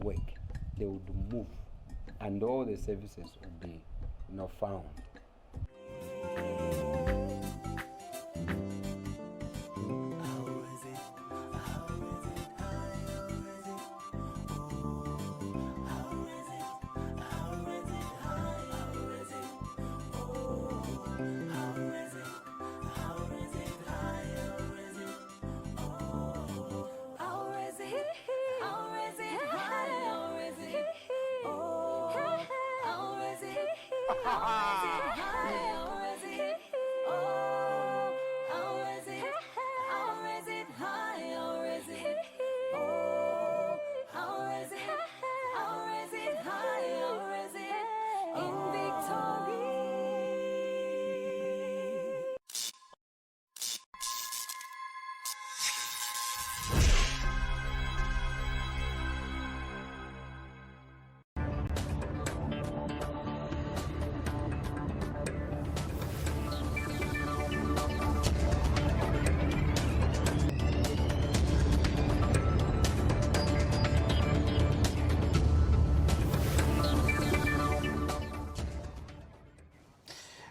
work, they would move, and all the services would be, found.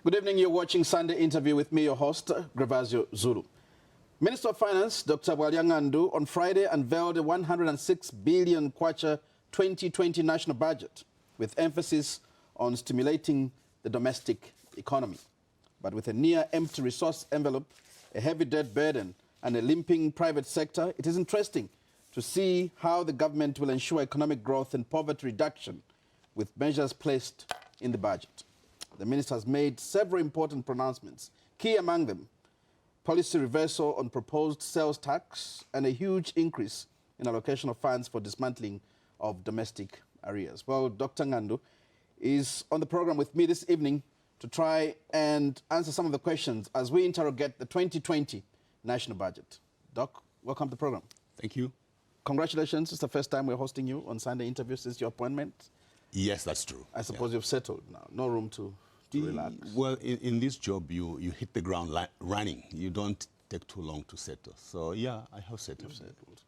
Good evening. You're watching Sunday Interview with me, your host, Gravazio Zulu. Minister of Finance, Dr. Bwalya Ngandu, on Friday unveiled a 106 billion kwacha 2020 national budget with emphasis on stimulating the domestic economy. But with a near-empty resource envelope, a heavy debt burden, and a limping private sector, it is interesting to see how the government will ensure economic growth and poverty reduction with measures placed in the budget. The minister has made several important pronouncements, key among them policy reversal on proposed sales tax and a huge increase in allocation of funds for dismantling of domestic arrears. Well, Dr. Ngandu is on the program with me this evening to try and answer some of the questions as we interrogate the 2020 national budget. Doc, welcome to the program. Thank you. Congratulations. It's the first time we're hosting you on Sunday Interview since your appointment. Yes, that's true. I suppose you've settled now. No room to relax. Well, in this job, you hit the ground running. You don't take too long to settle. So, yeah, I have settled.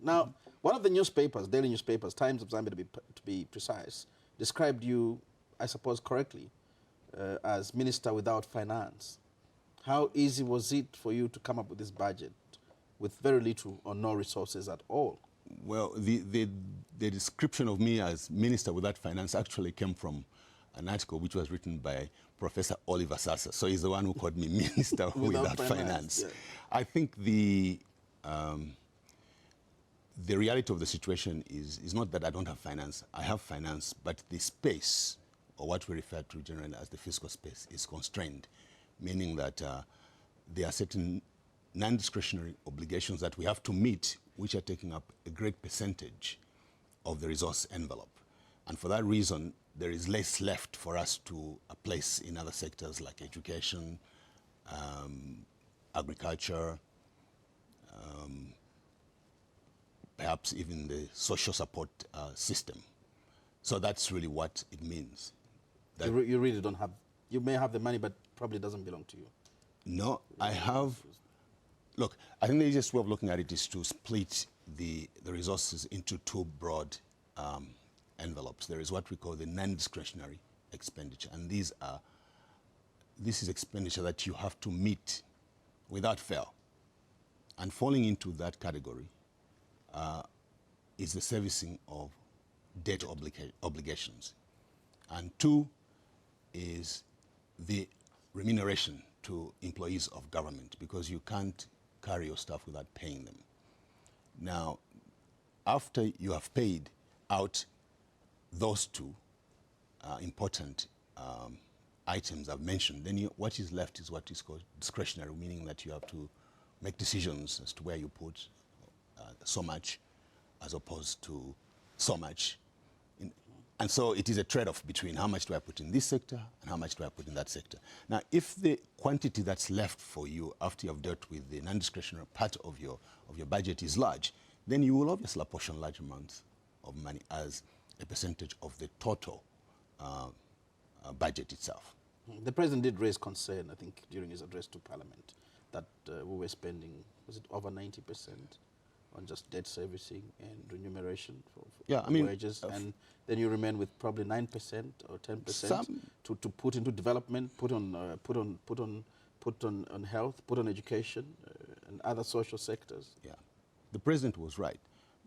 Now, one of the newspapers, daily newspapers, Times of Zambia to be precise, described you, I suppose correctly, as minister without finance. How easy was it for you to come up with this budget with very little or no resources at all? Well, the description of me as minister without finance actually came from an article which was written by Professor Oliver Sasa. So he's the one who called me minister without finance. Yeah. I think the reality of the situation is not that I don't have finance. I have finance, but the space, or what we refer to generally as the fiscal space, is constrained, meaning that there are certain non-discretionary obligations that we have to meet, which are taking up a great percentage of the resource envelope. And for that reason, there is less left for us to place in other sectors like education, agriculture, perhaps even the social support system. So that's really what it means. That you really don't have, you may have the money, but probably doesn't belong to you. No, I have. Look, I think the easiest way of looking at it is to split the resources into two broad envelopes. There is what we call the non-discretionary expenditure, and this is expenditure that you have to meet without fail. And falling into that category is the servicing of debt obligations. And two is the remuneration to employees of government, because you can't carry your staff without paying them. Now, after you have paid out those two important items I've mentioned, then what is left is what is called discretionary, meaning that you have to make decisions as to where you put so much as opposed to so much. And so it is a trade-off between how much do I put in this sector and how much do I put in that sector. Now, if the quantity that's left for you after you've dealt with the non-discretionary part of your budget is large, then you will obviously apportion large amounts of money as a percentage of the total budget itself. The president did raise concern, I think, during his address to Parliament, that we were spending, was it over 90% on just debt servicing and remuneration for Yeah, I mean, wages, and then you remain with probably 9% or 10% Some- to put into development, put on health, put on education, and other social sectors. Yeah, the president was right.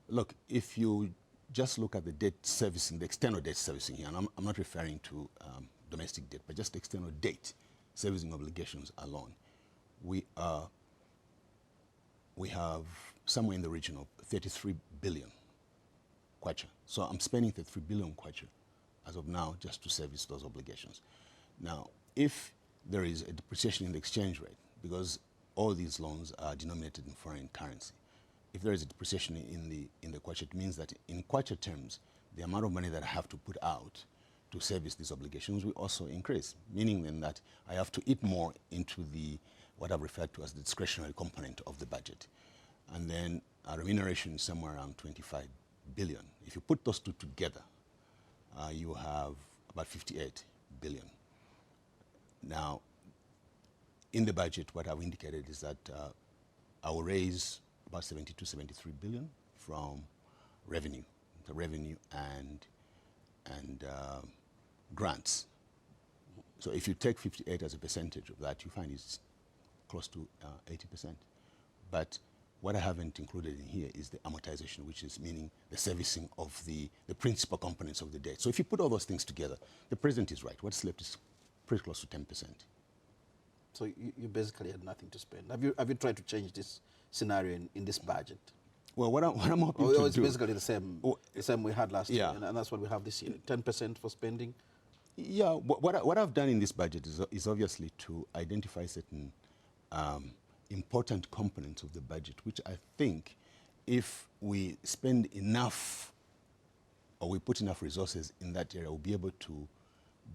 Look, if you just look at the debt servicing, the external debt servicing here, and I'm not referring to domestic debt, but just external debt servicing obligations alone, we have somewhere in the region of 33 billion kwacha. So I'm spending 33 billion kwacha as of now just to service those obligations. Now, if there is a depreciation in the exchange rate, because all these loans are denominated in foreign currency, if there is a depreciation in the kwacha, it means that in kwacha terms, the amount of money that I have to put out to service these obligations will also increase, meaning then that I have to eat more into what I've referred to as the discretionary component of the budget. And then remuneration is somewhere around 25 billion. If you put those two together, you have about 58 billion. Now, in the budget, what I've indicated is that I will raise about 72, 73 billion from revenue, and grants. So if you take 58 as a percentage of that, you find it's close to 80%. But what I haven't included in here is the amortization, which is meaning the servicing of the principal components of the debt. So if you put all those things together, the president is right. What's left is pretty close to 10%. So you basically had nothing to spend. Have you tried to change this scenario in this budget? Well, what I'm hoping Or to it's do... basically the same we had last Yeah. year, and that's what we have this year, 10% for spending? Yeah, what I've done in this budget is obviously to identify certain important components of the budget, which I think if we spend enough or we put enough resources in that area, we'll be able to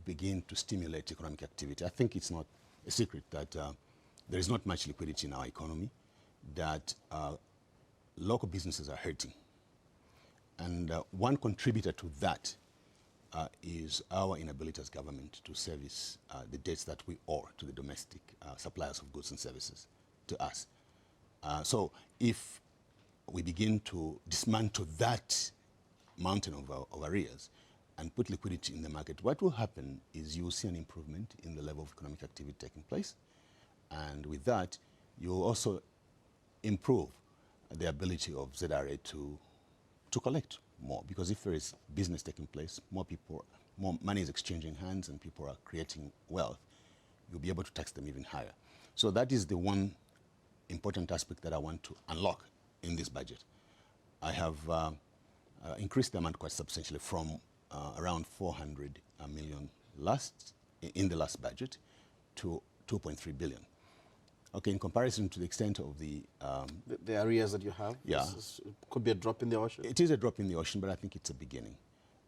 begin to stimulate economic activity. I think it's not a secret that there is not much liquidity in our economy, that local businesses are hurting. And one contributor to that is our inability as government to service the debts that we owe to the domestic suppliers of goods and services to us. So if we begin to dismantle that mountain of arrears and put liquidity in the market, what will happen is you will see an improvement in the level of economic activity taking place. And with that, you will also improve the ability of ZRA to collect more, because if there is business taking place, more money is exchanging hands and people are creating wealth, you'll be able to tax them even higher. So that is the one important aspect that I want to unlock in this budget. I have increased the amount quite substantially from around 400 million in the last budget to 2.3 billion. Okay, in comparison to the extent of the arrears that you have, yeah, it could be a drop in the ocean. It is a drop in the ocean, but I think it's a beginning.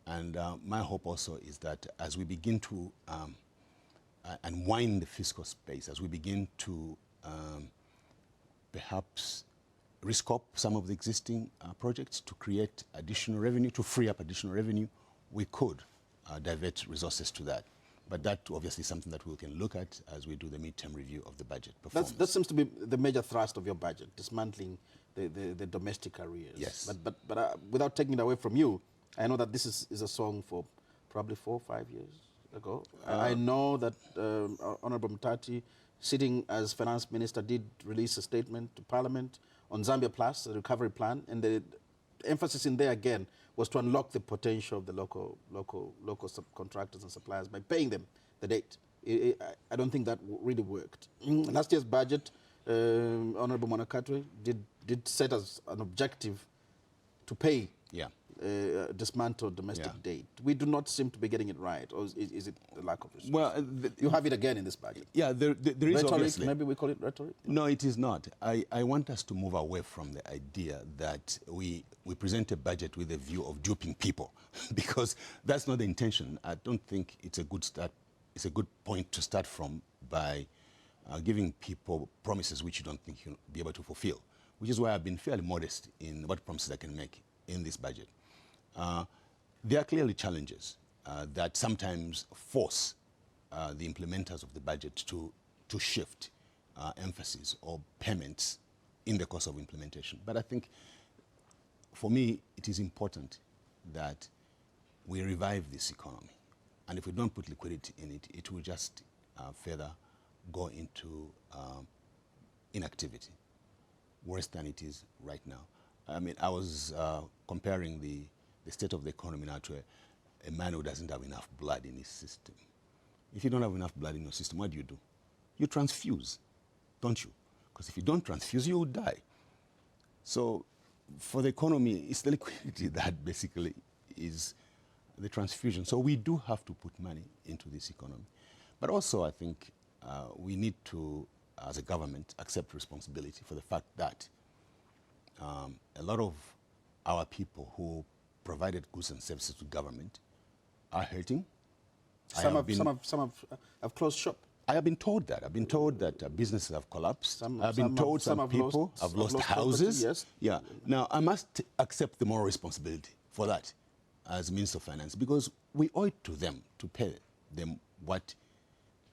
And my hope also is that as we begin to unwind the fiscal space, as we begin to perhaps rescope some of the existing projects to create additional revenue, to free up additional revenue, we could divert resources to that. But that obviously is something that we can look at as we do the midterm review of the budget performance. That seems to be the major thrust of your budget, dismantling the domestic arrears. Yes. But without taking it away from you, I know that this is a song for probably 4 or 5 years ago. I know that Honorable Mtati, sitting as finance minister, did release a statement to Parliament on Zambia Plus, the recovery plan, and the emphasis in there again was to unlock the potential of the local subcontractors and suppliers by paying them the date. I don't think that really worked. Last year's budget, Honorable Monakatwe did set as an objective to pay dismantled domestic date. We do not seem to be getting it right, or is it a lack of resources? Well, you have it again in this budget. Yeah, there is rhetoric, obviously. Maybe we call it rhetoric? No, it is not. I want us to move away from the idea that we present a budget with a view of duping people, because that's not the intention. I don't think it's a good start. It's a good point to start from by giving people promises which you don't think you'll be able to fulfill, which is why I've been fairly modest in what promises I can make in this budget. There are clearly challenges that sometimes force the implementers of the budget to shift emphasis or payments in the course of implementation. But I think for me, it is important that we revive this economy. And if we don't put liquidity in it, it will just further go into inactivity, worse than it is right now. I mean, I was comparing the state of the economy now to a man who doesn't have enough blood in his system. If you don't have enough blood in your system, what do? You transfuse, don't you? Because if you don't transfuse, you will die. So for the economy, it's the liquidity that basically is the transfusion. So we do have to put money into this economy. But also, I think we need to, as a government, accept responsibility for the fact that a lot of our people who provided goods and services to government are hurting. Some have closed shop. I have been told that. I've been told that businesses have collapsed. I've been told some people have lost houses. Property, yes. Yeah. Now, I must accept the moral responsibility for that as Minister of Finance, because we owe it to them to pay them what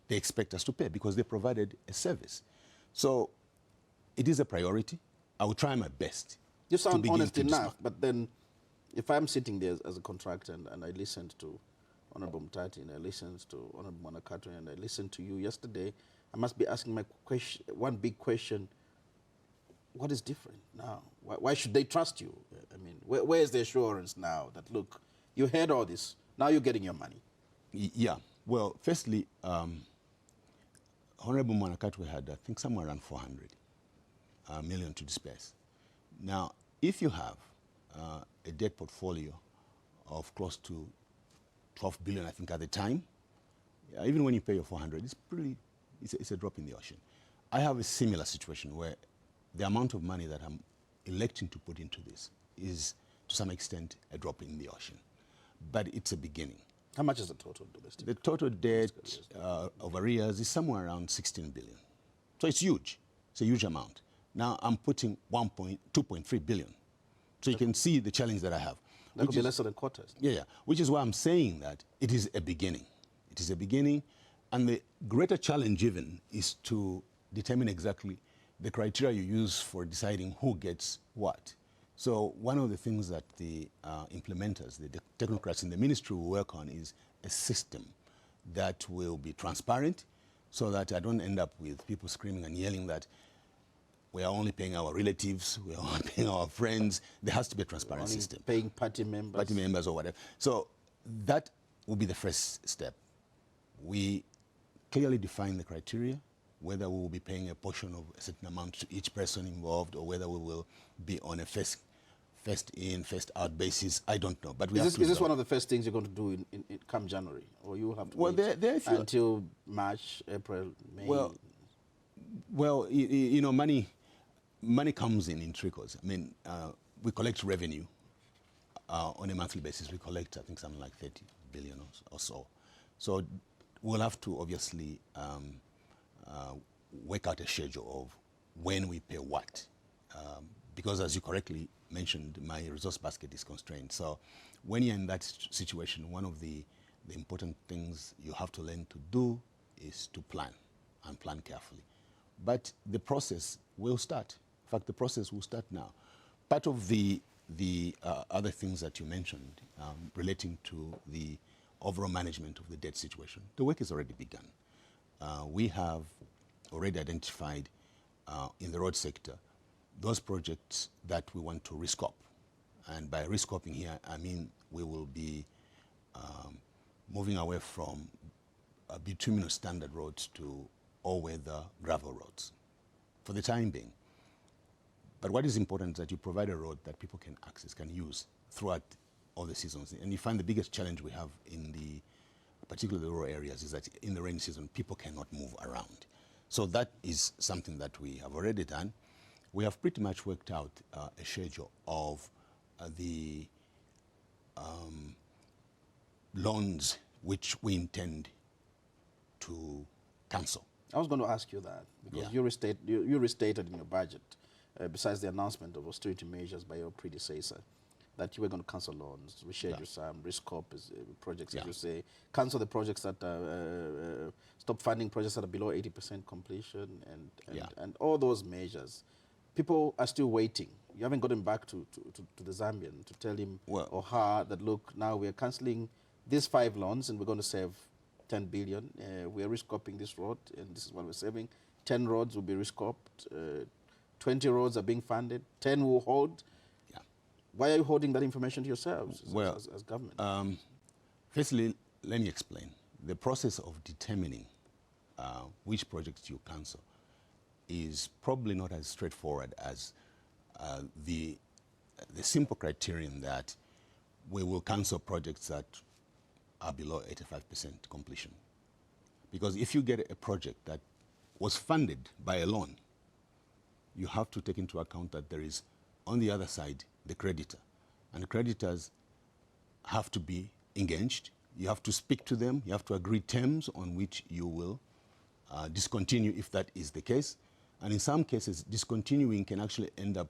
they expect us to pay, because they provided a service. So it is a priority. I will try my best. You sound honest enough, but then if I'm sitting there as a contractor and I listened to Honorable Mtati and I listened to Honorable Manakatwe and I listened to you yesterday, I must be asking my question, one big question: what is different now? Why should they trust you? I mean, where is the assurance now that, look, you had all this, now you're getting your money? Yeah. Well, firstly, Honorable Manakatwe had, I think, somewhere around 400 million to disperse. Now, if you have a debt portfolio of close to 12 billion, I think, at the time, even when you pay your 400, it's a drop in the ocean. I have a similar situation where the amount of money that I'm electing to put into this is, to some extent, a drop in the ocean. But it's a beginning. How much is the total domestic? The total debt of arrears is somewhere around 16 billion. So it's huge. It's a huge amount. Now I'm putting 2.3 billion. So you can see the challenge that I have. That could be less than a quarter. Yeah. Which is why I'm saying that it is a beginning. It is a beginning. And the greater challenge even is to determine exactly the criteria you use for deciding who gets what. So one of the things that the implementers, the technocrats in the ministry will work on is a system that will be transparent, so that I don't end up with people screaming and yelling that we are only paying our relatives, we are only paying our friends. There has to be a transparent system. Paying party members. Party members or whatever. So that will be the first step. We clearly define the criteria, whether we will be paying a portion of a certain amount to each person involved, or whether we will be on a first in, first out basis. I don't know. But is this one of the first things you're going to do in come January? Or you have to wait until March, April, May? Well, you know, money comes in trickles. I mean, we collect revenue on a monthly basis. We collect, I think, something like 30 billion or so. So we'll have to obviously work out a schedule of when we pay what. Because as you correctly mentioned, my resource basket is constrained. So when you're in that situation, one of the important things you have to learn to do is to plan, and plan carefully. But the process will start. In fact, the process will start now. Part of the other things that you mentioned relating to the overall management of the debt situation, the work has already begun. We have already identified in the road sector those projects that we want to rescope. And by rescoping here, I mean we will be moving away from bituminous standard roads to all-weather gravel roads for the time being. But what is important is that you provide a road that people can access, can use throughout all the seasons. And you find the biggest challenge we have in particularly the rural areas, is that in the rainy season, people cannot move around. So that is something that we have already done. We have pretty much worked out a schedule of the loans which we intend to cancel. I was going to ask you that, because you restated in your budget, besides the announcement of austerity measures by your predecessor, that you were going to cancel loans, reschedule some, rescope projects, as you say, cancel the projects that stop funding projects that are below 80% completion, and all those measures. people are still waiting. You haven't gotten back to the Zambian to tell him or her that, look, now we're cancelling these 5 loans and we're going to save 10 billion. We're rescoping this road and this is what we're saving. 10 roads will be rescoped. 20 roads are being funded. 10 will hold. Yeah. Why are you holding that information to yourselves as government? Firstly, let me explain. The process of determining which projects you cancel is probably not as straightforward as the simple criterion that we will cancel projects that are below 85% completion. Because if you get a project that was funded by a loan, you have to take into account that there is, on the other side, the creditor. And the creditors have to be engaged. You have to speak to them. You have to agree terms on which you will discontinue if that is the case. And in some cases, discontinuing can actually end up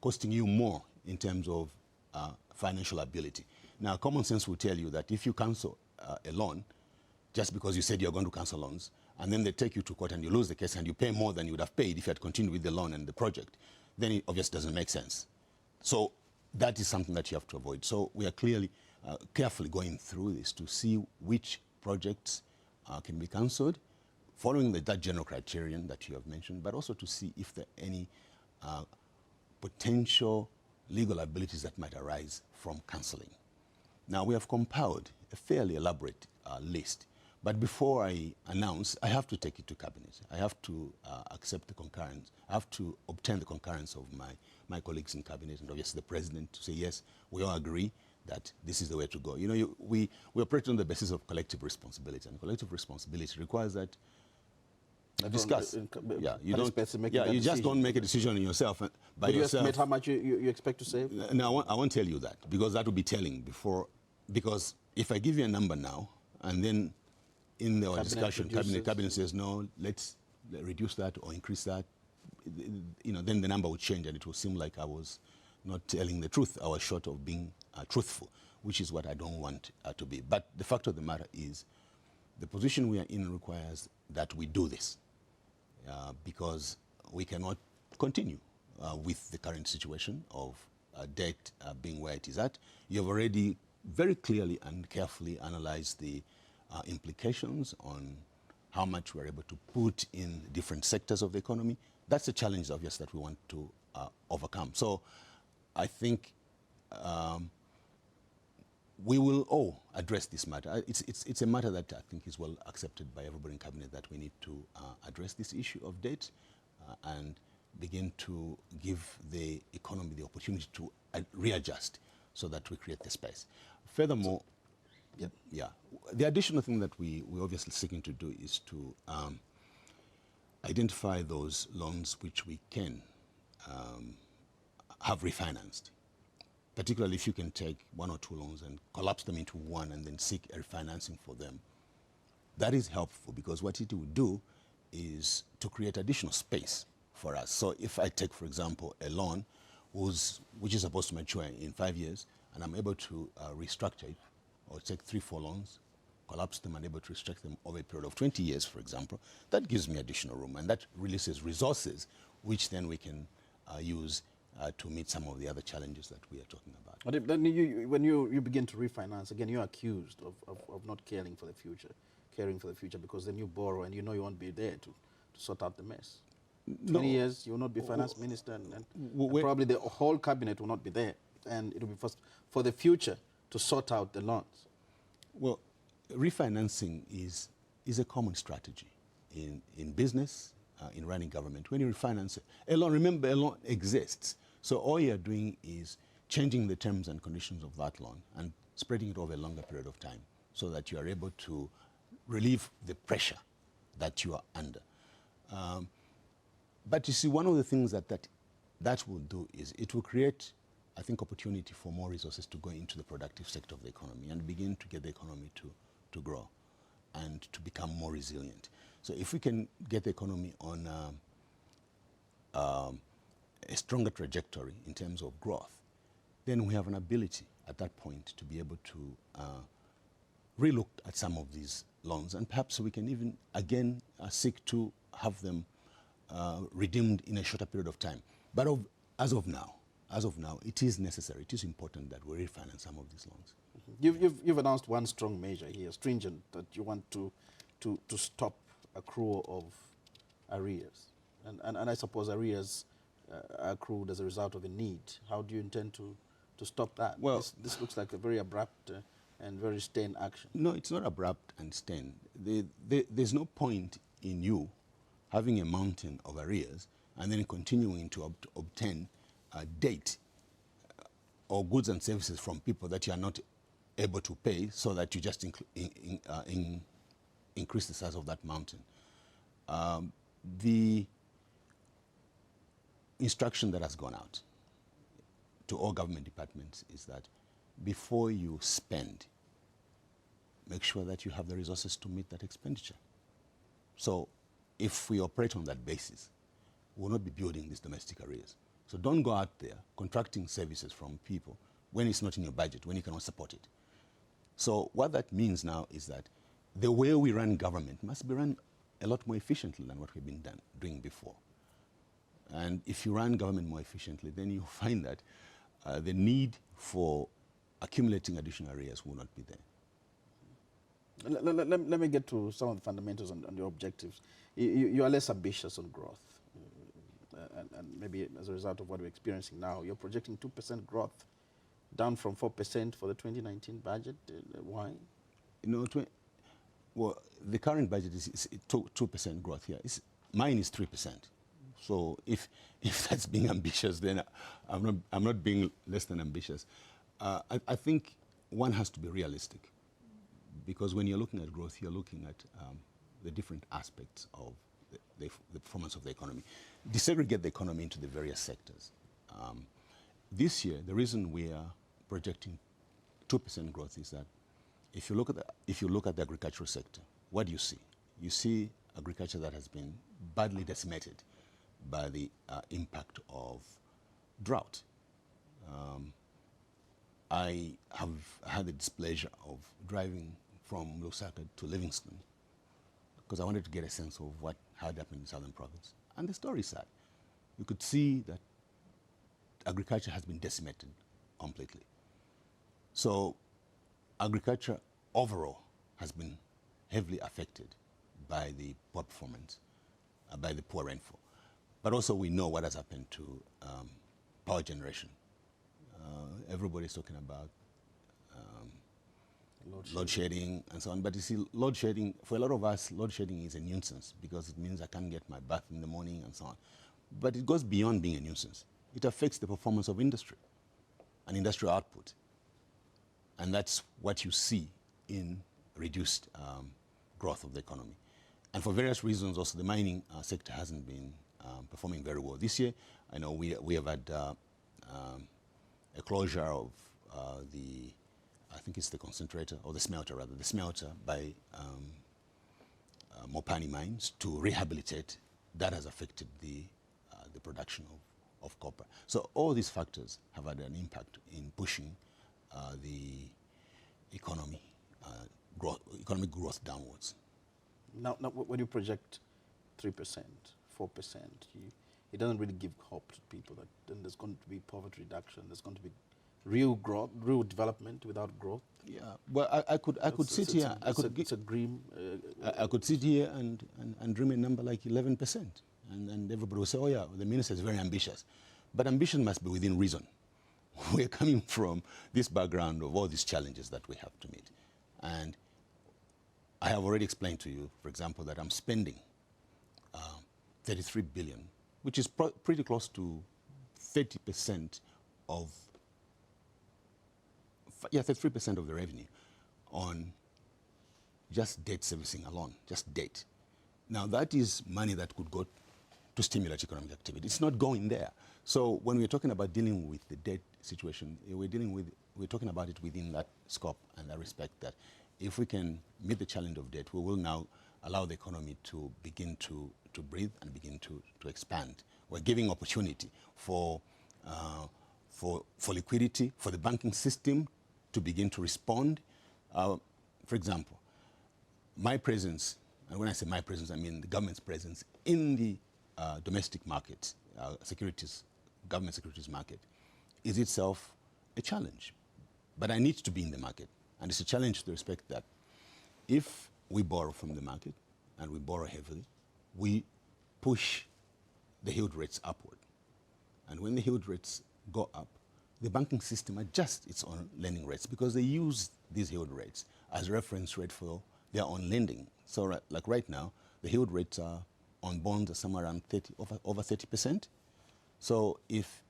costing you more in terms of financial ability. Now, common sense will tell you that if you cancel a loan, just because you said you're going to cancel loans, and then they take you to court and you lose the case and you pay more than you would have paid if you had continued with the loan and the project, then it obviously doesn't make sense. So that is something that you have to avoid. So we are clearly, carefully going through this to see which projects can be cancelled, following that general criterion that you have mentioned, but also to see if there are any potential legal liabilities that might arise from cancelling. Now, we have compiled a fairly elaborate list, but before I announce, I have to take it to Cabinet. I have to accept the concurrence. I have to obtain the concurrence of my colleagues in Cabinet and obviously the President to say, yes, we all agree that this is the way to go. You know, we operate on the basis of collective responsibility, and collective responsibility requires that discuss. You just don't make a decision on yourself by yourself. You estimate how much you expect to save? No, I won't tell you that, because that will be telling before. Because if I give you a number now, and then in the discussion, cabinet says no, let's reduce that or increase that, you know, then the number will change, and it will seem like I was not telling the truth. I was short of being truthful, which is what I don't want to be. But the fact of the matter is, the position we are in requires that we do this. Because we cannot continue with the current situation of debt being where it is at. You have already very clearly and carefully analyzed the implications on how much we're able to put in different sectors of the economy. That's a challenge, obviously, that we want to overcome. So I think we will all address this matter. It's a matter that I think is well accepted by everybody in Cabinet, that we need to address this issue of debt and begin to give the economy the opportunity to readjust so that we create the space. Furthermore, the additional thing that we obviously seeking to do is to identify those loans which we can have refinanced. Particularly if you can take 1 or 2 loans and collapse them into one and then seek a refinancing for them. That is helpful, because what it will do is to create additional space for us. So if I take, for example, a loan which is supposed to mature in 5 years, and I'm able to restructure it, or take 3-4 loans, collapse them and able to restructure them over a period of 20 years, for example, that gives me additional room, and that releases resources which then we can use to meet some of the other challenges that we are talking about. But then when you begin to refinance, again, you're accused of not caring for the future, because then you borrow and you know you won't be there to sort out the mess. 20 years, you will not be finance minister, and probably the whole cabinet will not be there, and it will be for the future to sort out the loans. Well, refinancing is a common strategy in business, in running government. When you refinance a loan, remember, a loan exists. So all you're doing is changing the terms and conditions of that loan and spreading it over a longer period of time so that you are able to relieve the pressure that you are under. But you see, one of the things that will do is it will create, I think, opportunity for more resources to go into the productive sector of the economy and begin to get the economy to grow and to become more resilient. So if we can get the economy on a stronger trajectory in terms of growth, then we have an ability at that point to be able to relook at some of these loans, and perhaps we can even again seek to have them redeemed in a shorter period of time. But as of now, it is necessary, it is important that we refinance some of these loans. You've announced one strong measure here, stringent, that you want to stop accrual of arrears. And I suppose arrears are accrued as a result of a need. How do you intend to stop that? Well, this looks like a very abrupt and very stern action. No, it's not abrupt and stern. There's no point in you having a mountain of arrears and then continuing to obtain debt or goods and services from people that you are not able to pay, so that you just increase the size of that mountain. The instruction that has gone out to all government departments is that before you spend, make sure that you have the resources to meet that expenditure. So if we operate on that basis, we will not be building these domestic arrears. So don't go out there contracting services from people when it's not in your budget, when you cannot support it. So what that means now is that the way we run government must be run a lot more efficiently than what we've been doing before. And if you run government more efficiently, then you find that the need for accumulating additional arrears will not be there. Let me get to some of the fundamentals and your objectives. You are less ambitious on growth. And maybe as a result of what we're experiencing now, you're projecting 2% growth, down from 4% for the 2019 budget. Why? You know, well, the current budget is 2% growth here. Mine is 3%. So if that's being ambitious, then I'm not being less than ambitious. I think one has to be realistic, because when you're looking at growth, you're looking at the different aspects of the performance of the economy. Desegregate the economy into the various sectors. This year, the reason we are projecting 2% growth is that if you look at the agricultural sector, what do you see? You see agriculture that has been badly decimated by the impact of drought. I have had the displeasure of driving from Lusaka to Livingston because I wanted to get a sense of what had happened in Southern Province. And the story is sad. You could see that agriculture has been decimated completely. So agriculture overall has been heavily affected by the poor performance, by the poor rainfall. But also we know what has happened to power generation. Everybody's talking about load shedding and so on. But you see, load shedding, for a lot of us, load shedding is a nuisance because it means I can't get my bath in the morning and so on. But it goes beyond being a nuisance. It affects the performance of industry and industrial output. And that's what you see in reduced growth of the economy. And for various reasons, also the mining sector hasn't been performing very well. This year, I know we have had a closure of I think it's the concentrator, or the smelter rather, the smelter by Mopani Mines to rehabilitate. That has affected the production of copper. So all these factors have had an impact in pushing the economic growth downwards. Now, when you project 3%, 4%, it doesn't really give hope to people that then there's going to be poverty reduction, there's going to be real growth, real development without growth. Yeah, well, I could sit here. It's a dream. I could sit here and dream a number like 11%, and everybody will say, "Oh yeah, the minister is very ambitious," but ambition must be within reason. We're coming from this background of all these challenges that we have to meet, and I have already explained to you, for example, that I'm spending 33 billion, which is pretty close to 30% of 33% of the revenue on just debt servicing alone, just debt. Now that is money that could go to stimulate economic activity. It's not going there. So when we're talking about dealing with the debt situation, we're talking about it within that scope and that respect, that if we can meet the challenge of debt, we will now allow the economy to begin to breathe and begin to expand. We're giving opportunity for liquidity, for the banking system to begin to respond. For example, my presence, and when I say my presence, I mean the government's presence in the domestic market, securities government securities market is itself a challenge. But I need to be in the market. And it's a challenge to the respect that if we borrow from the market, and we borrow heavily, we push the yield rates upward. And when the yield rates go up, the banking system adjusts its own lending rates because they use these yield rates as reference rate for their own lending. So like right now, the yield rates are on bonds are somewhere around over 30%. So if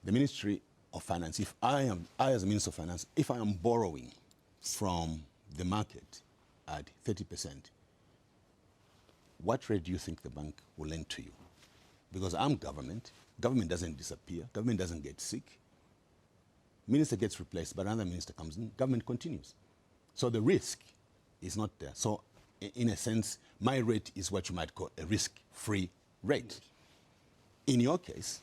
the Ministry of Finance, if I as a Minister of Finance, if I am borrowing from the market at 30%, what rate do you think the bank will lend to you? Because I'm government. Government doesn't disappear. Government doesn't get sick. Minister gets replaced, but another minister comes in. Government continues. So the risk is not there. So in a sense, my rate is what you might call a risk-free rate. In your case,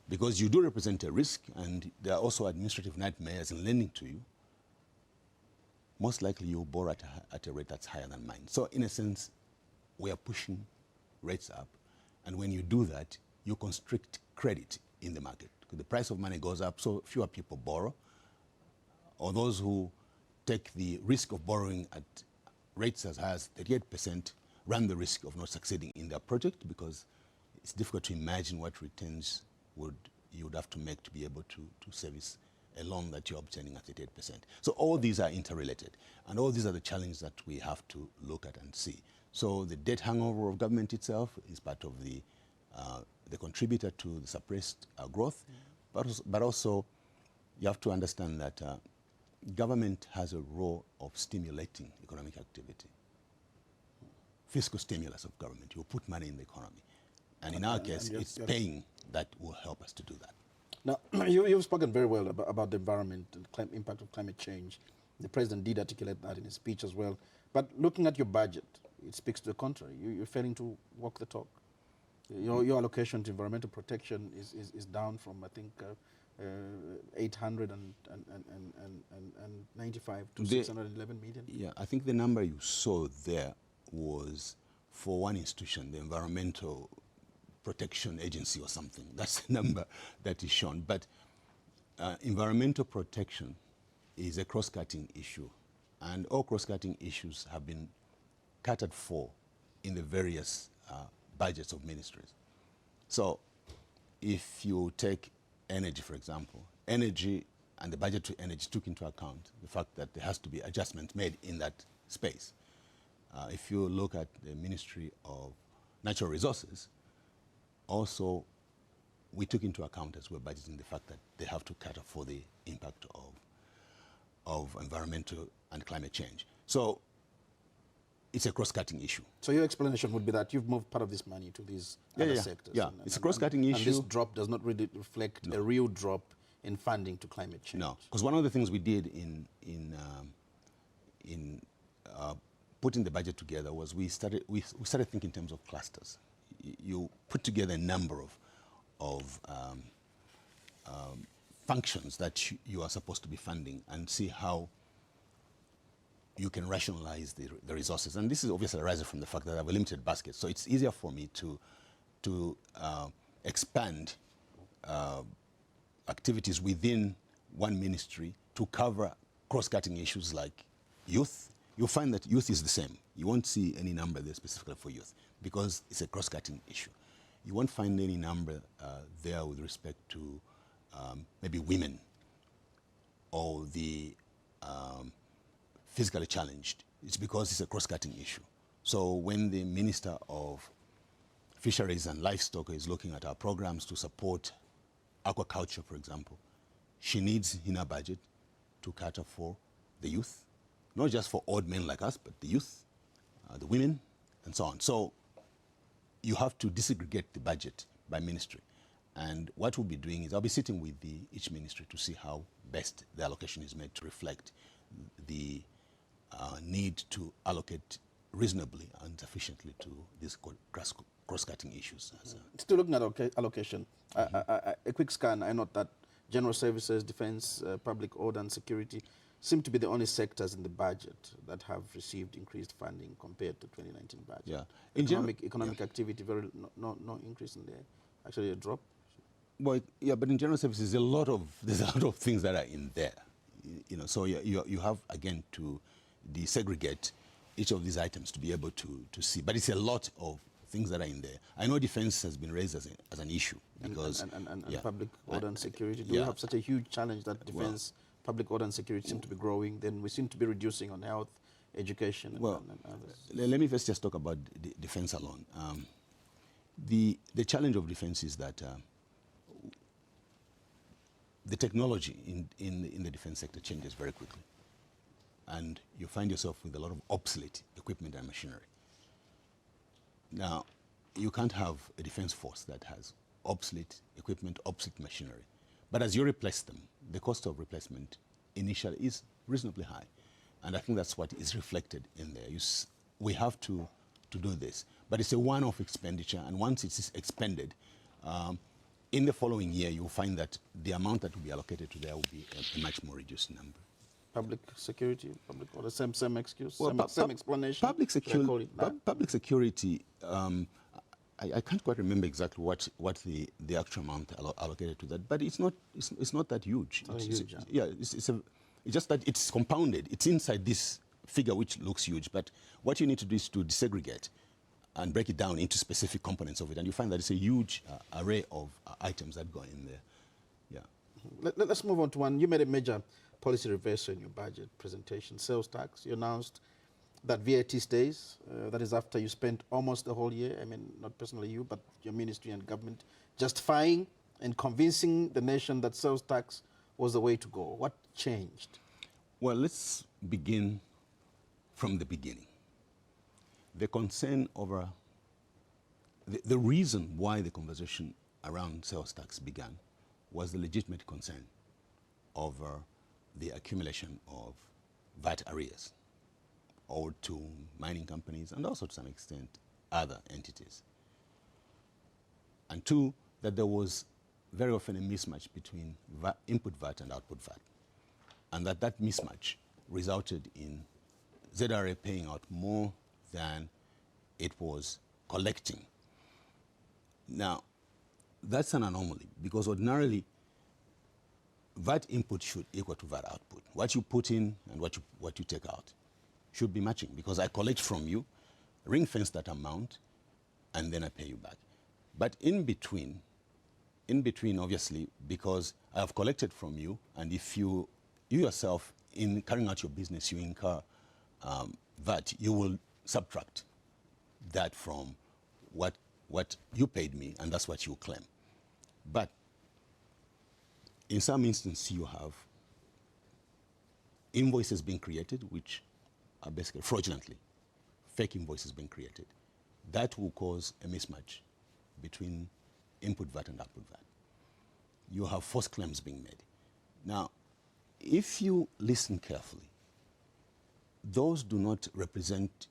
because you do represent a risk and there are also administrative nightmares in lending to you, most likely you'll borrow at a rate that's higher than mine. So in a sense, we are pushing rates up. And when you do that, you constrict credit in the market. The price of money goes up, so fewer people borrow. Or those who take the risk of borrowing at rates as high as 38% run the risk of not succeeding in their project because it's difficult to imagine what returns you would have to make to be able to service a loan that you're obtaining at 38%. So all these are interrelated, and all these are the challenges that we have to look at and see. So the debt hangover of government itself is part of the contributor to the suppressed growth, but also you have to understand that government has a role of stimulating economic activity. Fiscal stimulus of government, you put money in the economy. And in our case, it's paying that will help us to do that. Now, you've spoken very well about the environment and the impact of climate change. The president did articulate that in his speech as well. But looking at your budget, it speaks to the contrary. You're failing to walk the talk. Your allocation to environmental protection is down from, I think, 895 to 611 million. Yeah, I think the number you saw there was for one institution, the Environmental Protection Agency or something. That's the number that is shown. But environmental protection is a cross-cutting issue. And all cross-cutting issues have been catered for in the various budgets of ministries. So if you take energy, for example, energy and the budget to energy took into account the fact that there has to be adjustment made in that space. If you look at the Ministry of Natural Resources, also we took into account as we're budgeting the fact that they have to cater for the impact of environmental and climate change. So it's a cross-cutting issue. So your explanation would be that you've moved part of this money to these other sectors. Yeah, it's a cross-cutting issue. And this drop does not really reflect a real drop in funding to climate change. No, because one of the things we did in putting the budget together was we started thinking in terms of clusters. You put together a number of functions that you are supposed to be funding and see how you can rationalize the resources. And this is obviously arises from the fact that I have a limited basket. So it's easier for me to expand activities within one ministry to cover cross-cutting issues like youth. You'll find that youth is the same. You won't see any number there specifically for youth because it's a cross-cutting issue. You won't find any number there with respect to maybe women or the physically challenged. It's because it's a cross-cutting issue. So when the Minister of Fisheries and Livestock is looking at our programs to support aquaculture, for example, she needs in her budget to cater for the youth, not just for old men like us, but the youth, the women, and so on. So you have to disaggregate the budget by ministry. And what we'll be doing is I'll be sitting with each ministry to see how best the allocation is made to reflect the need to allocate reasonably and sufficiently to these cross-cutting issues. Still looking at allocation, a quick scan, I note that general services, defense, public order and security seem to be the only sectors in the budget that have received increased funding compared to 2019 budget. Yeah. Economic activity, no increase in there. Actually a drop. Well, yeah, but in general services, there's a lot of things that are in there, you know. So you have again to desegregate each of these items to be able to see. But it's a lot of things that are in there. I know defense has been raised as an issue because and public order and security. Do we have such a huge challenge that defense, public order and security seem to be growing? Then we seem to be reducing on health, education, and others. Let me first just talk about defense alone. The challenge of defense is that the technology in the defense sector changes very quickly. And you find yourself with a lot of obsolete equipment and machinery. Now, you can't have a defense force that has obsolete equipment, obsolete machinery. But as you replace them, the cost of replacement initially is reasonably high. And I think that's what is reflected in there. We have to do this. But it's a one-off expenditure, and once it's expended, in the following year, you'll find that the amount that will be allocated to there will be a much more reduced number. Public security, public order, same excuse, Well, same explanation. Public security, I can't quite remember exactly what the actual amount allocated to that, but it's not that huge. It's just that it's compounded. It's inside this figure which looks huge, but what you need to do is to desegregate and break it down into specific components of it, and you find that it's a huge array of items that go in there. Yeah. Let's move on to one. You made a major policy reversal in your budget presentation. Sales tax. You announced that VAT stays. That is after you spent almost the whole year. I mean, not personally you, but your ministry and government justifying and convincing the nation that sales tax was the way to go. What changed? Well, let's begin from the beginning. The concern over the reason why the conversation around sales tax began was the legitimate concern over the accumulation of VAT arrears owed to mining companies and also to some extent other entities. And two, that there was very often a mismatch between input VAT and output VAT. And that mismatch resulted in ZRA paying out more than it was collecting. Now, that's an anomaly because ordinarily VAT input should equal to VAT output. What you put in and what you take out should be matching because I collect from you, ring-fence that amount, and then I pay you back. But in between, obviously, because I have collected from you, and if you yourself, in carrying out your business, you incur VAT, you will subtract that from what you paid me, and that's what you claim. But in some instances, you have invoices being created, which are basically fraudulently, fake invoices being created. That will cause a mismatch between input VAT and output VAT. You have false claims being made. Now, if you listen carefully, those do not represent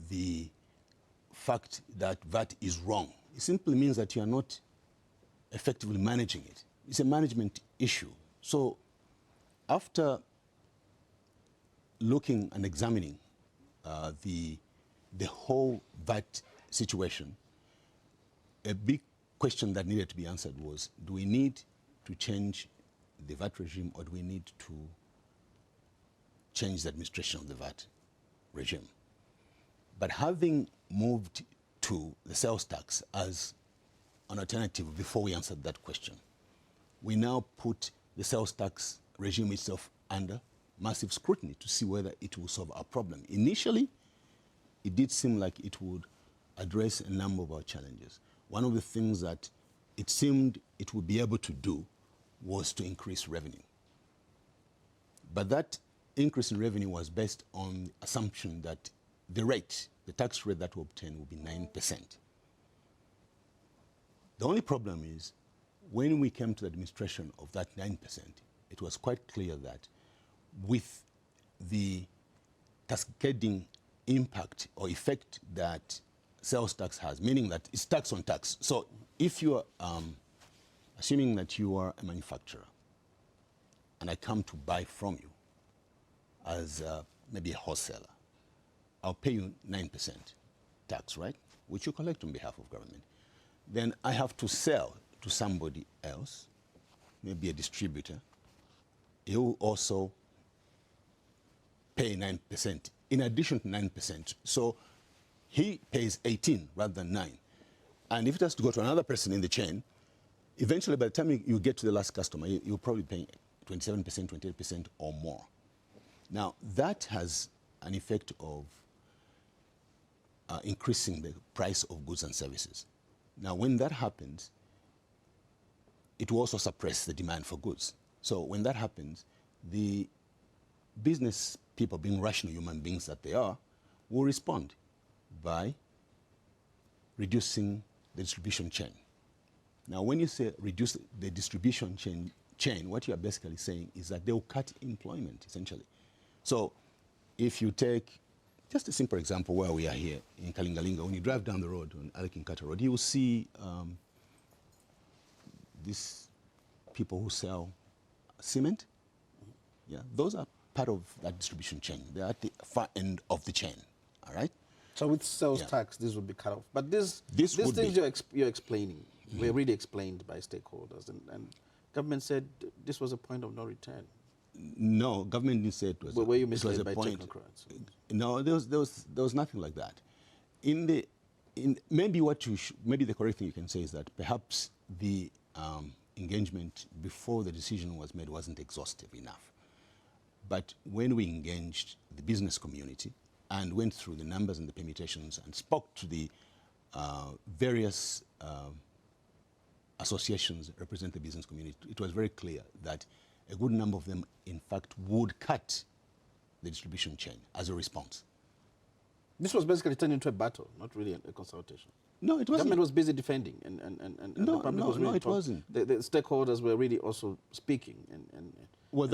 the fact that VAT is wrong. It simply means that you are not effectively managing it. It's a management issue. So after looking and examining the whole VAT situation, a big question that needed to be answered was, do we need to change the VAT regime or do we need to change the administration of the VAT regime? But having moved to the sales tax as an alternative before we answered that question, we now put the sales tax regime itself under massive scrutiny to see whether it will solve our problem. Initially, it did seem like it would address a number of our challenges. One of the things that it seemed it would be able to do was to increase revenue. But that increase in revenue was based on the assumption that the tax rate that we obtain will be 9%. The only problem is, when we came to the administration of that 9%, it was quite clear that with the cascading impact or effect that sales tax has, meaning that it's tax on tax. So if you are, assuming that you are a manufacturer, and I come to buy from you as maybe a wholesaler, I'll pay you 9% tax, right? Which you collect on behalf of government. Then I have to sell to somebody else, maybe a distributor, he will also pay 9% in addition to 9%. So he pays 18 rather than 9. And if it has to go to another person in the chain, eventually by the time you get to the last customer, you'll probably pay 27%, 28% or more. Now, that has an effect of increasing the price of goods and services. Now, when that happens, it will also suppress the demand for goods. So when that happens, the business people, being rational human beings that they are, will respond by reducing the distribution chain. Now, when you say reduce the distribution chain, what you are basically saying is that they will cut employment, essentially. So if you take just a simple example where we are here in Kalingalinga, when you drive down the road on Alikinkata Road, you will see these people who sell cement. Yeah, those are part of that distribution chain. They are at the far end of the chain, all right? So with sales tax, this would be cut off. But these things you're explaining were really explained by stakeholders, and government said this was a point of no return. No, government didn't say it was. Were you misled by technocrats? No, there was nothing like that. Maybe maybe the correct thing you can say is that perhaps the engagement before the decision was made wasn't exhaustive enough. But when we engaged the business community and went through the numbers and the permutations and spoke to the various associations that represent the business community, it was very clear that a good number of them, in fact, would cut the distribution chain as a response. This was basically turned into a battle, not really a consultation. No, it wasn't. Government was busy defending, and the public was really it wasn't. The stakeholders were really also speaking and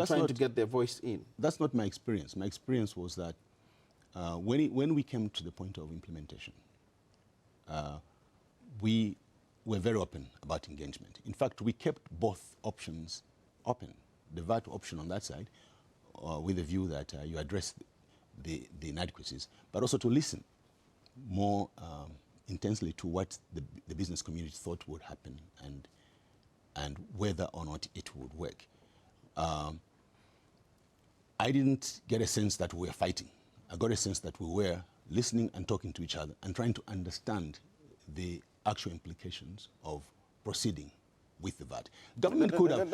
trying to get their voice in. That's not my experience. My experience was that when we came to the point of implementation, we were very open about engagement. In fact, we kept both options open. The VAT option on that side, with the view that you address the inadequacies, but also to listen more intensely to what the business community thought would happen and whether or not it would work. I didn't get a sense that we were fighting. I got a sense that we were listening and talking to each other and trying to understand the actual implications of proceeding with the VAT. Government could have...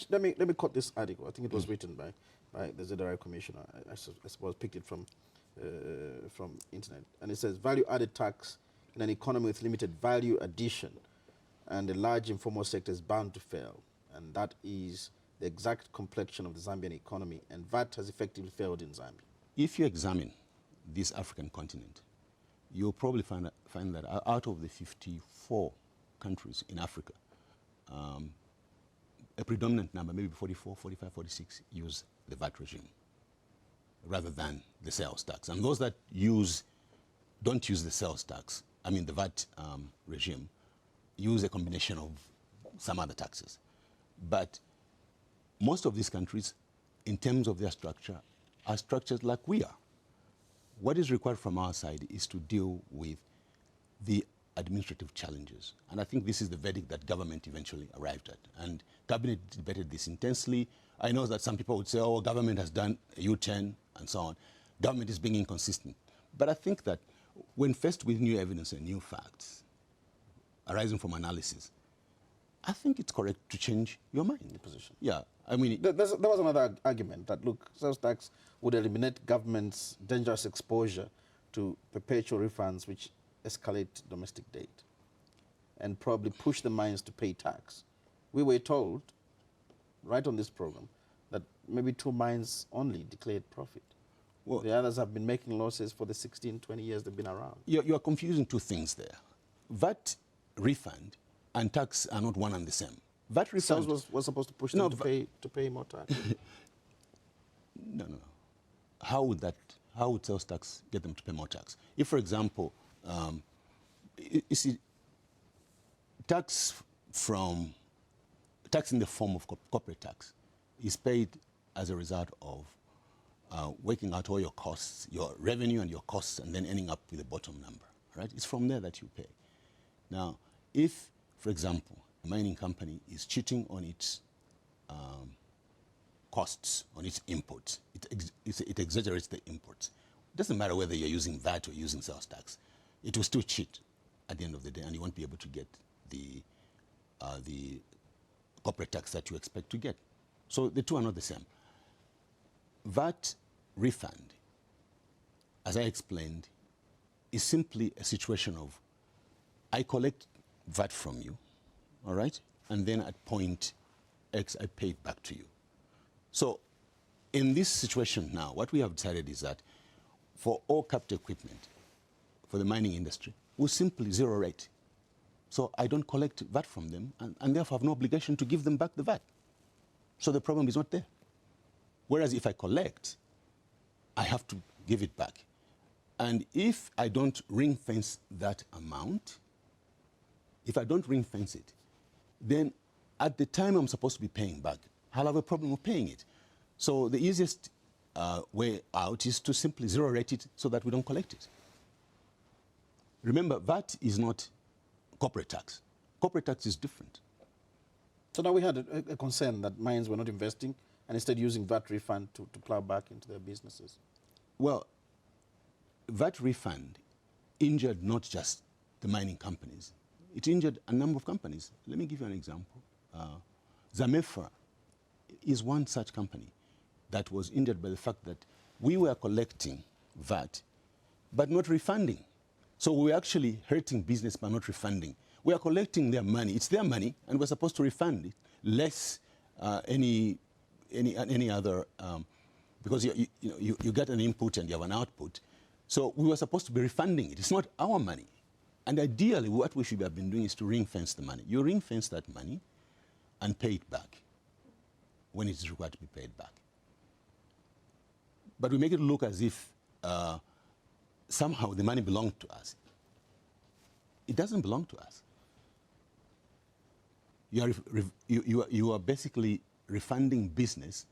Let me quote this article. I think it was written by the ZRI commissioner. I suppose picked it from internet. And it says, value-added tax in an economy with limited value addition and a large informal sector is bound to fail. And that is the exact complexion of the Zambian economy. And VAT has effectively failed in Zambia. If you examine this African continent, you'll probably find that out of the 54 countries in Africa, a predominant number, maybe 44, 45, 46, use the VAT regime rather than the sales tax. And those that don't use the sales tax, I mean the VAT regime, use a combination of some other taxes. But most of these countries, in terms of their structure, are structured like we are. What is required from our side is to deal with the administrative challenges. And I think this is the verdict that government eventually arrived at. And cabinet debated this intensely. I know that some people would say, oh, government has done a U-turn and so on. Government is being inconsistent. But I think that when faced with new evidence and new facts arising from analysis, I think it's correct to change your mind. The position. Yeah, I mean... There was another argument that, look, sales tax would eliminate government's dangerous exposure to perpetual refunds which escalate domestic debt and probably push the mines to pay tax. We were told, right on this program, that maybe 2 mines only declared profit. Well, the others have been making losses for the 16, 20 years they've been around. You are confusing two things there. VAT refund and tax are not one and the same. VAT refund was supposed to push them to pay more tax. No. How would sales tax get them to pay more tax? If, for example, you see, tax in the form of corporate tax is paid as a result of working out all your costs, your revenue and your costs, and then ending up with a bottom number, right? It's from there that you pay. Now, if, for example, a mining company is cheating on its costs, on its imports. It exaggerates the imports. It doesn't matter whether you're using VAT or using sales tax. It will still cheat at the end of the day, and you won't be able to get the corporate tax that you expect to get. So the two are not the same. VAT refund, as I explained, is simply a situation of I collect VAT from you, all right? And then at point X, I pay it back to you. So in this situation now, what we have decided is that for all capital equipment, for the mining industry, we simply zero rate. So I don't collect VAT from them, and therefore have no obligation to give them back the VAT. So the problem is not there. Whereas if I collect, I have to give it back. And if I don't ring fence that amount, if I don't ring fence it, then at the time I'm supposed to be paying back, I'll have a problem of paying it. So the easiest way out is to simply zero rate it so that we don't collect it. Remember, VAT is not corporate tax. Corporate tax is different. So now we had a concern that mines were not investing and instead using VAT refund to plow back into their businesses. Well, VAT refund injured not just the mining companies. It injured a number of companies. Let me give you an example. Zamefa is one such company that was injured by the fact that we were collecting VAT but not refunding. So we were actually hurting business by not refunding. We are collecting their money. It's their money, and we're supposed to refund it, less any other, because you get an input and you have an output. So we were supposed to be refunding it. It's not our money. And ideally, what we should have been doing is to ring fence the money. You ring fence that money and pay it back when it's required to be paid back. But we make it look as if somehow the money belonged to us. It doesn't belong to us. You are basically refunding business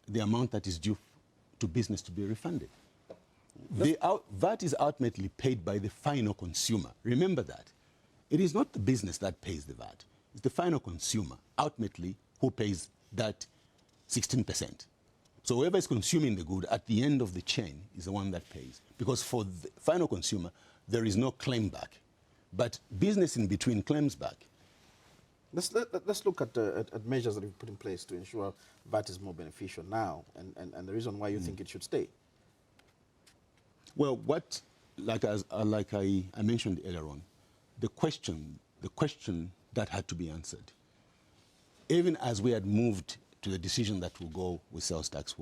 the amount that is due to business to be refunded. VAT is ultimately paid by the final consumer. Remember that. It is not the business that pays the VAT. It's the final consumer, ultimately, who pays that 16%. So whoever is consuming the good at the end of the chain is the one that pays. Because for the final consumer, there is no claim back. But business in between claims back. Let's look at measures that we've put in place to ensure VAT is more beneficial now and the reason why you think it should stay. Well, like I mentioned earlier on, the question that had to be answered, even as we had moved to the decision that will go with sales tax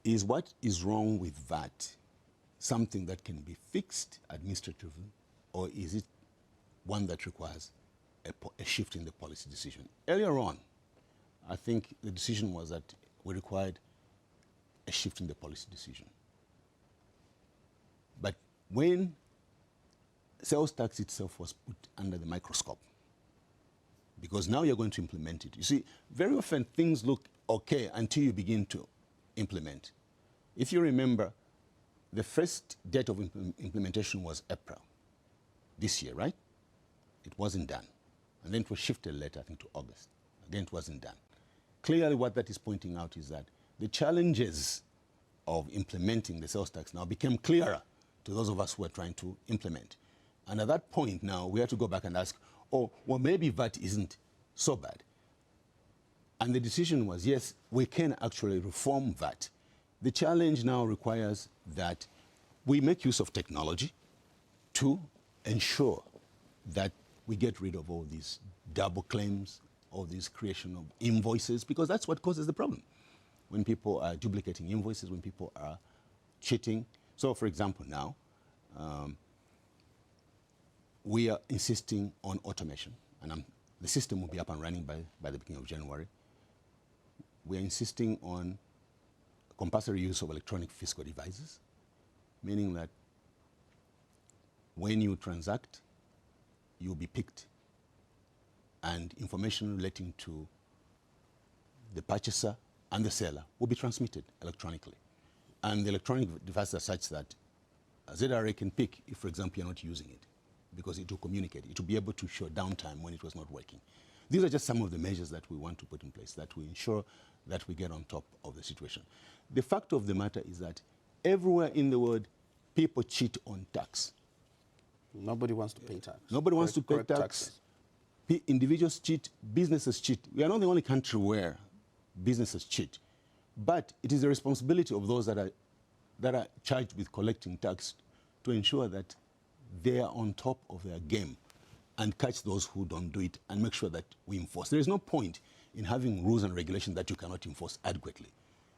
is what is wrong with VAT something that can be fixed administratively, or is it one that requires a shift in the policy decision? Earlier on, I think the decision was that we required a shift in the policy decision. But when sales tax itself was put under the microscope, because now you're going to implement it. You see, very often things look okay until you begin to implement. If you remember, the first date of implementation was April this year, right? It wasn't done. And then it was shifted later, I think, to August. Again, it wasn't done. Clearly, what that is pointing out is that the challenges of implementing the sales tax now became clearer to those of us who are trying to implement. And at that point now, we have to go back and ask, oh, well, maybe VAT isn't so bad. And the decision was, yes, we can actually reform VAT. The challenge now requires that we make use of technology to ensure that we get rid of all these double claims, all this creation of invoices, because that's what causes the problem. When people are duplicating invoices, when people are cheating. So, for example, now, we are insisting on automation, and the system will be up and running by the beginning of January. We are insisting on compulsory use of electronic fiscal devices, meaning that when you transact, you'll be picked, and information relating to the purchaser and the seller will be transmitted electronically. And the electronic devices are such that ZRA can pick if, for example, you're not using it. because it will communicate. It will be able to show downtime when it was not working. These are just some of the measures that we want to put in place that will ensure that we get on top of the situation. The fact of the matter is that everywhere in the world, people cheat on tax. Nobody wants to pay tax. Nobody wants to pay tax. Taxes. Individuals cheat, businesses cheat. We are not the only country where businesses cheat. But it is the responsibility of those that are charged with collecting tax to ensure that they are on top of their game and catch those who don't do it and make sure that we enforce. There is no point in having rules and regulations that you cannot enforce adequately.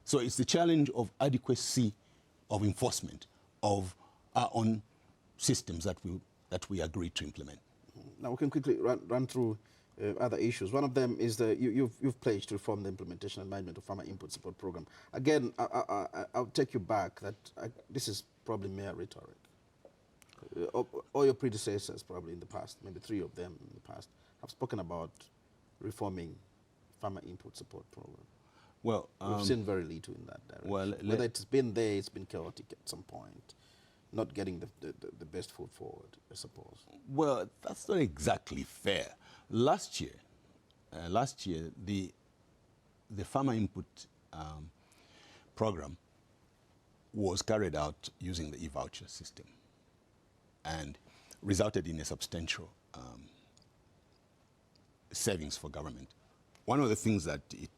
So it's the challenge of adequacy of enforcement of our own systems that we agreed to implement. Now we can quickly run through other issues. One of them is you've pledged to reform the implementation and management of Farmer Input Support Program. Again, I'll take you back that this is probably mere rhetoric. All your predecessors probably in the past, maybe 3 of them in the past, have spoken about reforming Farmer Input Support Program. Well, we've seen very little in that direction. Well, whether it's been there, it's been chaotic at some point, not getting the best foot forward, I suppose. Well, that's not exactly fair. Last year, the Farmer Input Program was carried out using the e-voucher system and resulted in a substantial savings for government. One of the things that it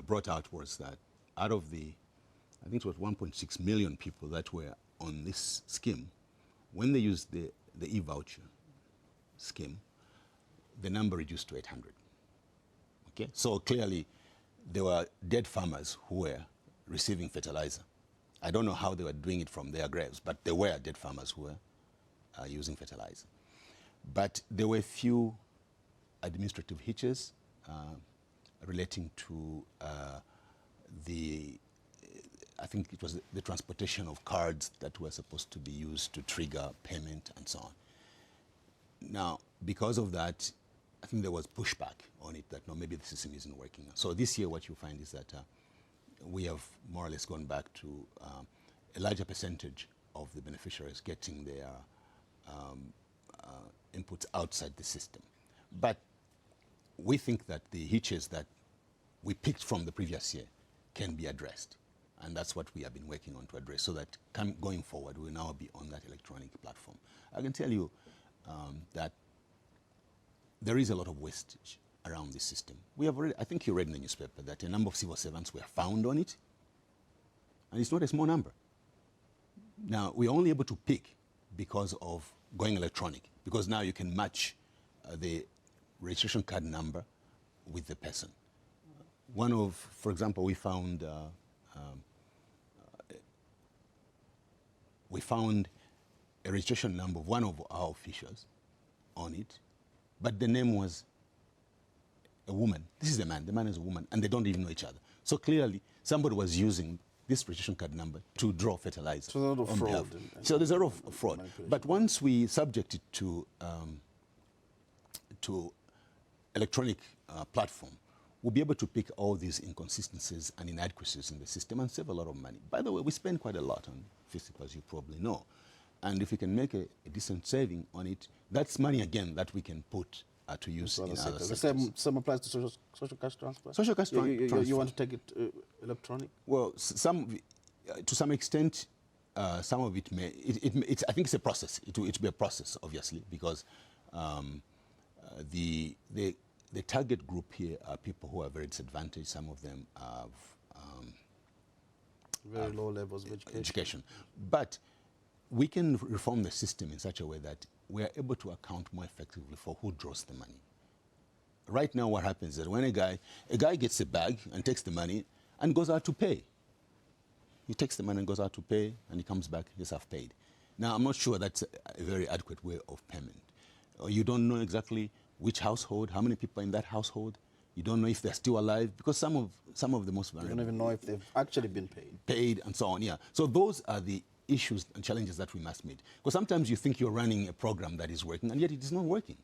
brought out was that out of the, I think it was 1.6 million people that were on this scheme, when they used the e-voucher scheme, the number reduced to 800. Okay, so clearly there were dead farmers who were receiving fertilizer. I don't know how they were doing it from their graves, but there were dead farmers who were using fertilizer. But there were few administrative hitches relating to I think it was the transportation of cards that were supposed to be used to trigger payment and so on. Now, because of that, I think there was pushback on it that, no, maybe the system isn't working. So this year what you find is that we have more or less gone back to a larger percentage of the beneficiaries getting their inputs outside the system. But we think that the hitches that we picked from the previous year can be addressed. And that's what we have been working on to address, so that going forward, we'll now be on that electronic platform. I can tell you that there is a lot of wastage around this system. We have already, I think you read in the newspaper that a number of civil servants were found on it, and it's not a small number. Now, we're only able to pick because of going electronic, because now you can match the registration card number with the person. For example, we found a registration number of one of our officials on it, but the name was a woman. This is a man. The man is a woman, and they don't even know each other. So clearly, somebody was using this registration card number to draw fertilizer. So there's a lot of fraud. So there's a lot of fraud. But once we subject it to electronic platform, we'll be able to pick all these inconsistencies and inadequacies in the system and save a lot of money. By the way, we spend quite a lot on FISIP, as you probably know. And if we can make a decent saving on it, that's money, again, that we can put to use in other sectors. The same applies to social cash transfer? Social cash transfer. You want to take it electronic? Well, to some extent, some of it may. I think it's a process. It will be a process, obviously, because the target group here are people who are very disadvantaged. Some of them have very low levels of education. But we can reform the system in such a way that we are able to account more effectively for who draws the money. Right now, what happens is that when a guy gets a bag and takes the money and goes out to pay. He takes the money and goes out to pay, and he comes back, yes, I've paid. Now, I'm not sure that's a very adequate way of payment. You don't know exactly which household, how many people are in that household. You don't know if they're still alive, because some of the most vulnerable. You don't even know if they've actually been paid. Paid and so on, yeah. So those are the issues and challenges that we must meet. Because sometimes you think you're running a program that is working, and yet it is not working.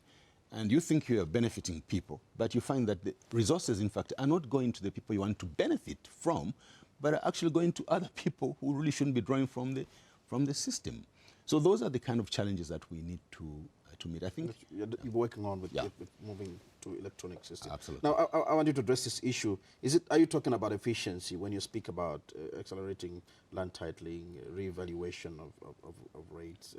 And you think you are benefiting people, but you find that the resources, in fact, are not going to the people you want to benefit from, but are actually going to other people who really shouldn't be drawing from the system. So those are the kind of challenges that we need to meet. I think You're working on with, Yeah. with moving to electronic system. Absolutely. Now, I want you to address this issue. Are you talking about efficiency when you speak about accelerating land titling, reevaluation of rates,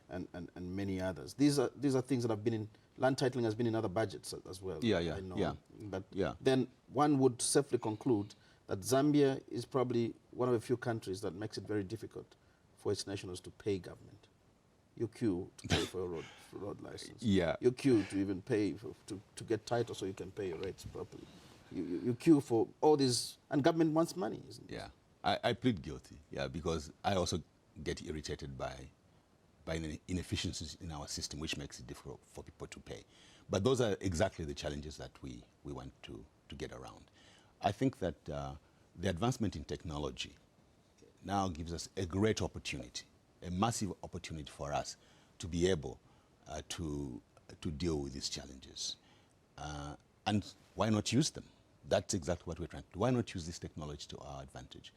and many others? These are things that have been in land titling has been in other budgets as well. Yeah, I know. yeah. But Yeah. then one would safely conclude that Zambia is probably one of the few countries that makes it very difficult for its nationals to pay government. You queue to pay for a road license. Yeah. You queue to even pay to get title so you can pay your rates properly. You queue for all this, and government wants money, isn't it? Yeah, I plead guilty. Yeah, because I also get irritated by inefficiencies in our system, which makes it difficult for people to pay. But those are exactly the challenges that we want to get around. I think that the advancement in technology now gives us a great opportunity, a massive opportunity for us to be able to deal with these challenges. And why not use them? That's exactly what we're trying to do. Why not use this technology to our advantage?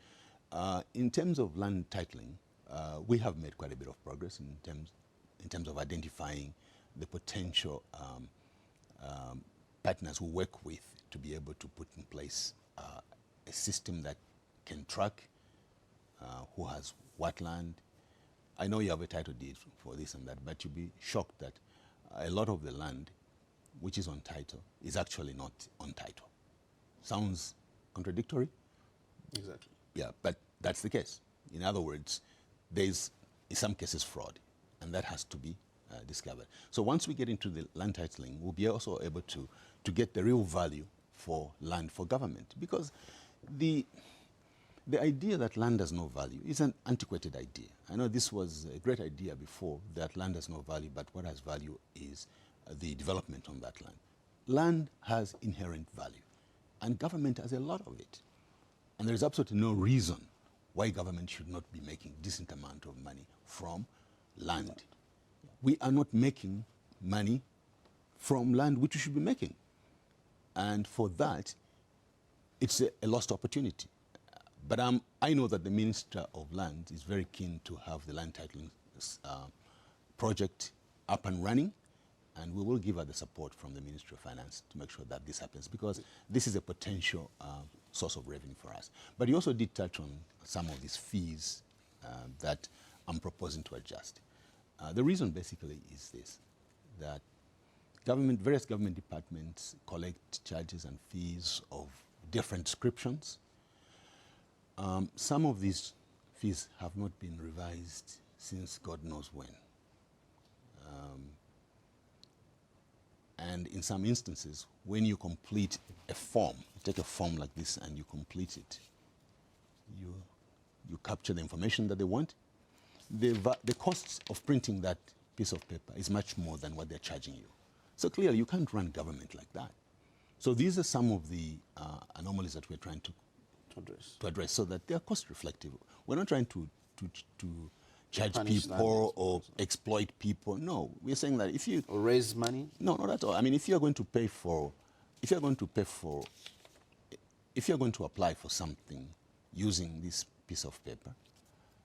In terms of land titling, we have made quite a bit of progress in terms of identifying the potential partners we work with to be able to put in place a system that can track who has what land. I know you have a title deed for this and that, but you'll be shocked that a lot of the land which is on title is actually not on title. Sounds contradictory? Exactly. Yeah, but that's the case. In other words, there's, in some cases, fraud, and that has to be discovered. So once we get into the land titling, we'll be also able to get the real value for land for government, because the idea that land has no value is an antiquated idea. I know this was a great idea before, that land has no value, but what has value is the development on that land. Land has inherent value, and government has a lot of it. And there is absolutely no reason why government should not be making decent amount of money from land. We are not making money from land which we should be making. And for that, it's a lost opportunity. But I know that the Minister of Land is very keen to have the land titling project up and running, and we will give her the support from the Ministry of Finance to make sure that this happens, because this is a potential source of revenue for us. But you also did touch on some of these fees that I'm proposing to adjust. The reason basically is this, that various government departments collect charges and fees of different descriptions. Some of these fees have not been revised since God knows when. And in some instances, when you complete a form, you take a form like this and you complete it, you capture the information that they want. The cost of printing that piece of paper is much more than what they're charging you. So clearly, you can't run government like that. So these are some of the anomalies that we're trying to address so that they are cost reflective. We're not trying to charge people or exploit people. No, we're saying that if you... Or raise money? No, not at all. I mean, if you're going to apply for something using this piece of paper,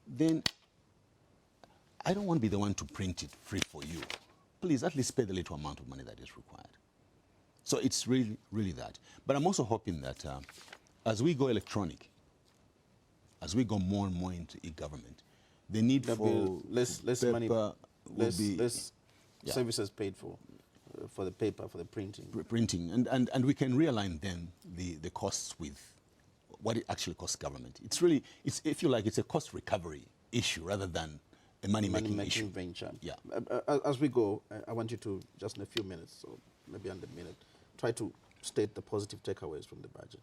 then I don't want to be the one to print it free for you. Please, at least pay the little amount of money that is required. So it's really, really that. But I'm also hoping that as we go electronic, as we go more and more into e-government, the need for less money, less services paid for the paper, for the printing. Printing, and we can realign then the costs with what it actually costs government. It's really, if you like, it's a cost recovery issue rather than a money-making issue. Venture. Yeah. As we go, I want you to, just in a few minutes, so maybe under a minute, try to state the positive takeaways from the budget.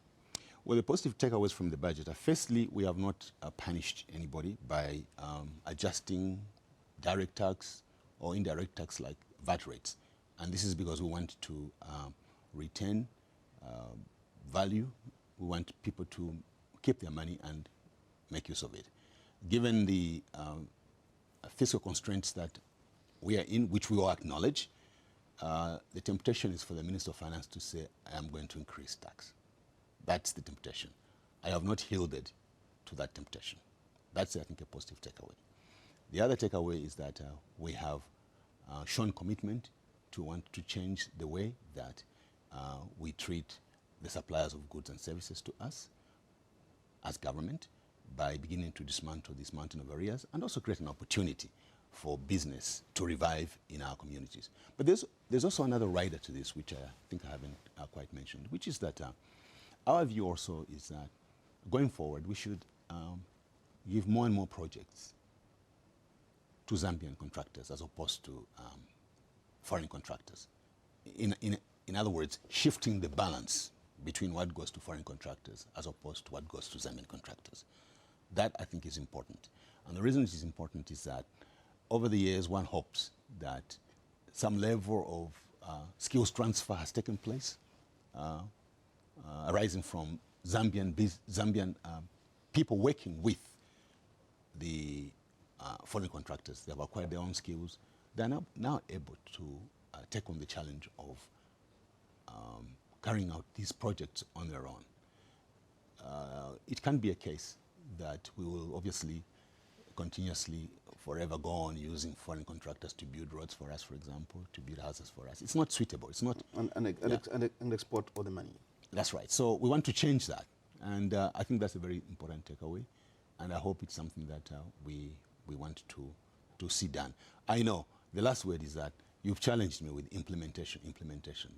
Well, the positive takeaways from the budget are, firstly, we have not punished anybody by adjusting direct tax or indirect tax like VAT rates. And this is because we want to retain value. We want people to keep their money and make use of it. Given the fiscal constraints that we are in, which we all acknowledge, the temptation is for the Minister of Finance to say, I am going to increase tax. That's the temptation. I have not yielded to that temptation. That's, I think, a positive takeaway. The other takeaway is that we have shown commitment to want to change the way that we treat the suppliers of goods and services to us as government by beginning to dismantle this mountain of arrears and also create an opportunity for business to revive in our communities. But there's also another rider to this, which I think I haven't quite mentioned, which is that our view also is that going forward, we should give more and more projects to Zambian contractors as opposed to foreign contractors. In other words, shifting the balance between what goes to foreign contractors as opposed to what goes to Zambian contractors. That, I think, is important. And the reason it is important is that over the years, one hopes that some level of skills transfer has taken place, arising from Zambian people working with the foreign contractors. They have acquired their own skills. They are now able to take on the challenge of carrying out these projects on their own. It can be a case that we will obviously continuously forever go on using foreign contractors to build roads for us, for example, to build houses for us. It's not suitable. It's not. And export all the money. That's right. So we want to change that. And I think that's a very important takeaway. And I hope it's something that we want to see done. I know the last word is that you've challenged me with implementation.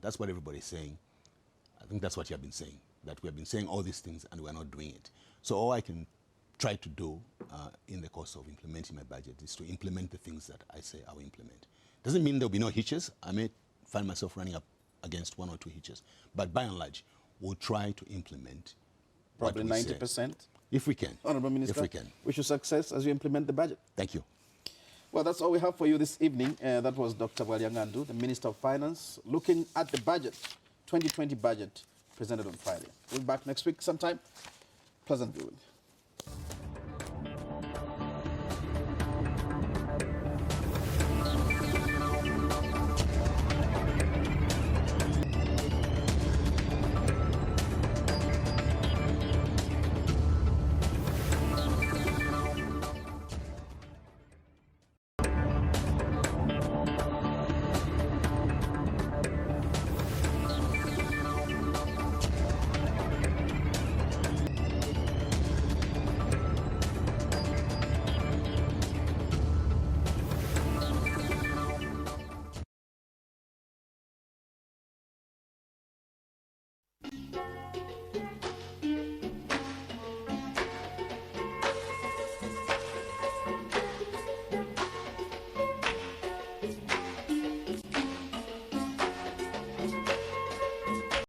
That's what everybody's saying. I think that's what you have been saying, that we have been saying all these things and we're not doing it. So all I can try to do in the course of implementing my budget is to implement the things that I say I will implement. Doesn't mean there'll be no hitches. I may find myself running up against 1 or 2 hitches. But by and large, we'll try to implement probably 90%. If we can. Honourable Minister, if we can. Wish you success as you implement the budget. Thank you. Well, that's all we have for you this evening. That was Dr. Bwalya-Ngandu, the Minister of Finance, looking at the budget, 2020 budget, presented on Friday. We'll be back next week sometime. Pleasant viewing.